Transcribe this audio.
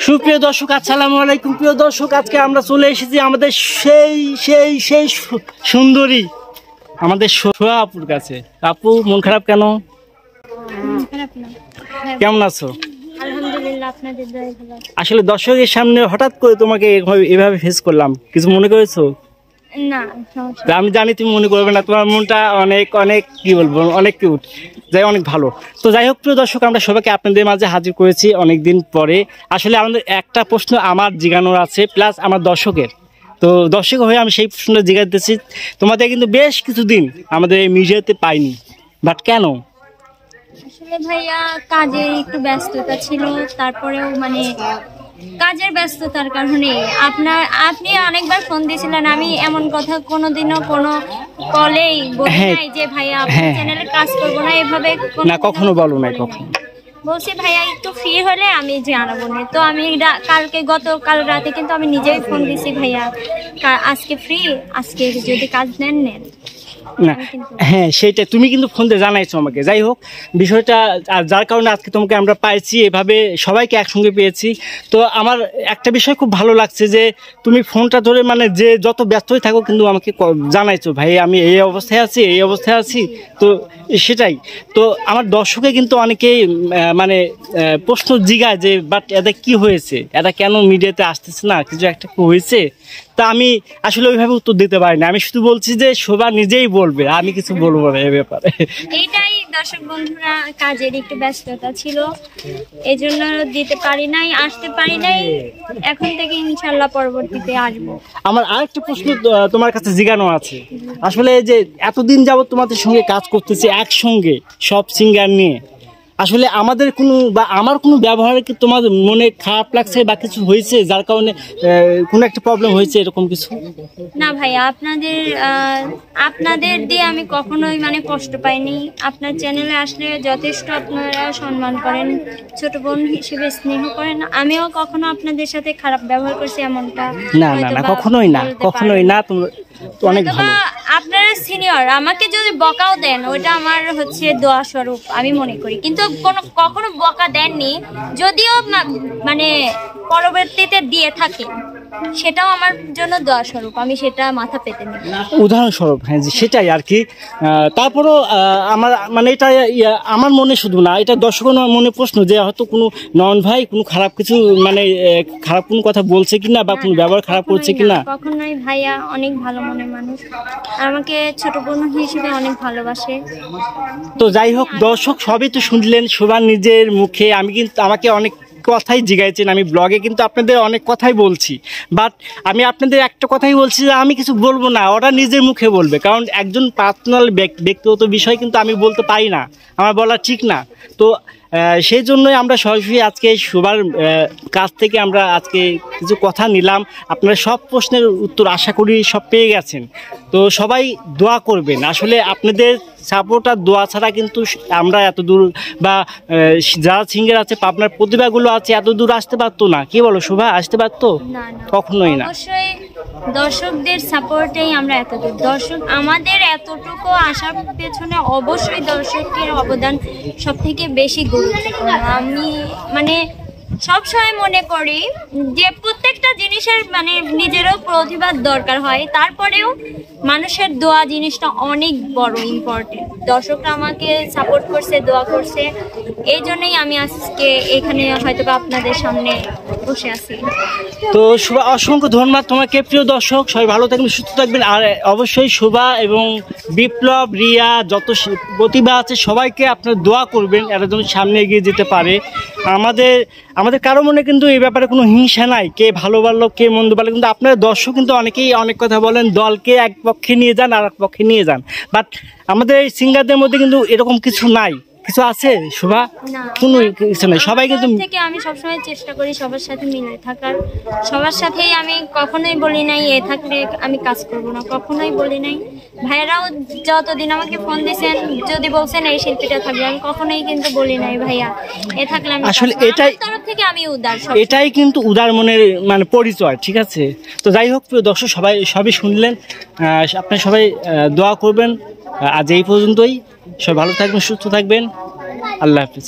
সুপ্রিয় দর্শক আসসালামু আলাইকুম। প্রিয় দর্শক, আজকে আমরা চলে এসেছি আমাদের সেই সুন্দরী আমাদের সোহা আপুর কাছে। আপু, মন খারাপ কেন? কেমন আছো? আলহামদুলিল্লাহ, আপনাদের দয়ায় ভালো আছি। আসলে দর্শকের সামনে হঠাৎ করে তোমাকে এভাবে ফেস করলাম, কিছু মনে করেছো? না, আমি জানি তুমি মনে করবে না, তোমার মনটা অনেক অনেক কি বলবো, অনেক কিউট, যাই অনেক ভালো। তো যাই হোক প্রিয় দর্শক, আমরা সবাইকে আপনাদের মাঝে হাজির করেছি অনেকদিন পরে। আসলে আমাদের একটা প্রশ্ন আমার জিজ্ঞানোর আছে, প্লাস আমার দর্শকের। তো দর্শক হয়ে আমি সেই প্রশ্নটা জিজ্ঞাসা, তোমাদের কিন্তু বেশ কিছুদিন আমাদের এই মিডিয়াতে পাইনি, বাট কেন? আসলে ভাইয়া কাজে একটু ব্যস্ততা ছিল, তারপরেও মানে কাজের ব্যস্ততার কারণে আপনি অনেকবার ফোন দিয়েছিলেন। আমি এমন কথা কোনোদিনও কোনো কলেই বলি নাই যে ভাইয়া আপনার চ্যানেলে কাজ করবো না, এভাবে না, কখনো বলো নাই। কখনো বলছি ভাইয়া একটু ফ্রি হলে আমি জানাবো না। তো আমি গতকাল রাতে কিন্তু আমি নিজেই ফোন দিছি, ভাইয়া আজকে ফ্রি, আজকে যদি কাজ নেন। না, হ্যাঁ সেটা তুমি কিন্তু ফোন দিয়ে জানাইছো আমাকে। যাই হোক, বিষয়টা যার কারণে আজকে তোমাকে আমরা পাইছি, এভাবে সবাইকে একসঙ্গে পেয়েছি। তো আমার একটা বিষয় খুব ভালো লাগছে যে তুমি ফোনটা ধরে মানে যে যত ব্যস্তই থাকো কিন্তু আমাকে জানাইছো, ভাই আমি এই অবস্থায় আছি। তো সেটাই তো আমার দর্শকে কিন্তু অনেকেই মানে প্রশ্ন জিজ্ঞাসা যে বাট এদের কি হয়েছে, এরা কেন মিডিয়াতে আসতেছে না, কিছু একটা হয়েছে। তা আমি আসলে ওইভাবে উত্তর দিতে পারি না। আমি শুধু বলছি যে শোভা নিজেই বলবে, আমি কিছু বলবো না এ ব্যাপারে। এইটাই দর্শক বন্ধুরা, কাজের একটু ব্যস্ততা ছিল, এই জন্য দিতে পারি নাই, আসতে পারি নাই। এখন থেকে ইনশাল্লাহ পরবর্তীতে আসবো। আমার আরেকটা প্রশ্ন তোমার কাছে জিজ্ঞানো আছে। আসলে যে এতদিন যাবত তোমাদের সঙ্গে কাজ করতেছি একসঙ্গে সব সিঙ্গার নিয়ে, আসলে আমাদের আমার কোনো ব্যবহারে কি তোমার মনে খারাপ লাগছে বা কিছু হয়েছে যার কারণে কোনো একটা প্রবলেম হয়েছে এরকম কিছু? না ভাইয়া, আপনাদের দিয়ে আমি কখনোই মানে কষ্ট পাইনি। আপনার চ্যানেলে আসলে যথেষ্ট আপনারা সম্মান করেন, ছোট বোন হিসেবে স্নেহ করেন। আমিও কখনো আপনাদের সাথে খারাপ ব্যবহার করছি এমনটা না, কখনোই না। তুমি অনেক ভালো। আপনারা সিনিয়র, আমাকে যদি বকাও দেন ওইটা আমার হচ্ছে দোয়া স্বরূপ আমি মনে করি, কিন্তু কখনো বকা দেননি। যদিও মানে পরবর্তীতে দিয়ে থাকে, সেটাও আমার জন্য দোয়া স্বরূপ, আমি সেটা মাথা পেতে নিই। উদাহরণস্বরূপ, হ্যাঁ সেটাই আর কি। তারপরও আমার মানে এটা আমার মনে শুধু না, এটা দর্শকের মনে প্রশ্ন যে হয়তো কোনো নয়ন ভাই কোনো খারাপ কিছু মানে খারাপ কোনো কথা বলছে কিনা বা কোনো ব্যবহার খারাপ করছে কিনা। কখনোই ভাইয়া অনেক ভালো মনের মানুষ, আমাকে ছোট বোন হিসেবে অনেক ভালোবাসে। তো যাই হোক দর্শক, সবই তো শুনলেন শোভার নিজের মুখে। আমাকে অনেক কথাই জিজ্ঞাসেন, আমি ব্লগে কিন্তু আপনাদের অনেক কথাই বলছি, বাট আমি আপনাদের একটা কথাই বলছি যে আমি কিছু বলবো না, ওরা নিজের মুখে বলবে। কারণ একজন পার্সোনাল ব্যক্তিগত বিষয় কিন্তু আমি বলতে পারি না, আমার বলা ঠিক না। তো সেই জন্যই আমরা সরাসরি আজকে শোভার কাছ থেকে আমরা আজকে কিছু কথা নিলাম। আপনারা সব প্রশ্নের উত্তর আশা করি সব পেয়ে গেছেন। তো সবাই দোয়া করবেন। আসলে আপনাদের সাপোর্ট আর দোয়া ছাড়া কিন্তু আমরা এত দূর বা যারা সিঙ্গার আছে, পাবনার প্রতিভাগুলো আছে, এত দূর আসতে পারতো না। কি বলো শোভা, আসতে পারতো? কখনোই না। অবশ্যই দর্শকদের সাপোর্টেই আমরা এতদূর। দর্শক আমাদের এতটুকু আসার পেছনে অবশ্যই দর্শকের অবদান সব থেকে বেশি গুরুত্বপূর্ণ। আমি মানে সবসময় মনে করি যে প্রত্যেকটা জিনিসের মানে নিজেরও প্রতিভা দরকার হয়, তারপরেও মানুষের দোয়া জিনিসটা অনেক বড় ইম্পর্টেন্ট। দর্শকরা আমাকে সাপোর্ট করছে, দোয়া করছে, এই জন্যই আমি আজকে এখানে হয়তো আপনাদের সামনে বসে আছি। তো শোভা, অসংখ্য ধন্যবাদ তোমাকে। প্রিয় দর্শক, সবাই ভালো থাকবেন, সুস্থ থাকবেন। আর অবশ্যই শোভা এবং বিপ্লব, রিয়া, যত প্রতিভা আছে সবাইকে আপনারা দোয়া করবেন, এরা যেন সামনে এগিয়ে যেতে পারে। আমাদের কারো মনে কিন্তু এই ব্যাপারে কোনো হিংসা নাই, কে ভালো বললো কে মন্দ বললো, কিন্তু আপনারা দর্শক কিন্তু অনেকেই অনেক কথা বলেন, দলকে এক পক্ষে নিয়ে যান আর এক পক্ষে নিয়ে যান। বাট আমাদের এই সিঙ্গারদের মধ্যে কিন্তু এরকম কিছু নাই। কিছু আছে শোভা? কোনো কিছু নেই। সবাই কিন্তু থেকে আমি সবসময় চেষ্টা করি সবার সাথে মিলে থাকার, সবার সাথেই আমি কখনোই বলি নাই এ থাকলে আমি কাজ করব না, কখনোই বলি নাই। ভাইয়ারাও যতদিন আমাকে ফোন দিয়েছেন, যদি বলছেন এই শিল্পীটা থাকবে, আমি কখনোই কিন্তু বলি নাই ভাইয়া এ থাকলে আমি। আসলে এটাই তরফ থেকে আমি উদার, এটাই কিন্তু উদার মনের মানে পরিচয়, ঠিক আছে? তো যাই হোক প্রিয় দর্শক, সবই শুনলেন। আপনারা সবাই দোয়া করবেন। আজ এই পর্যন্তই। সবাই ভালো থাকবেন, সুস্থ থাকবেন। আল্লাহ হাফিজ।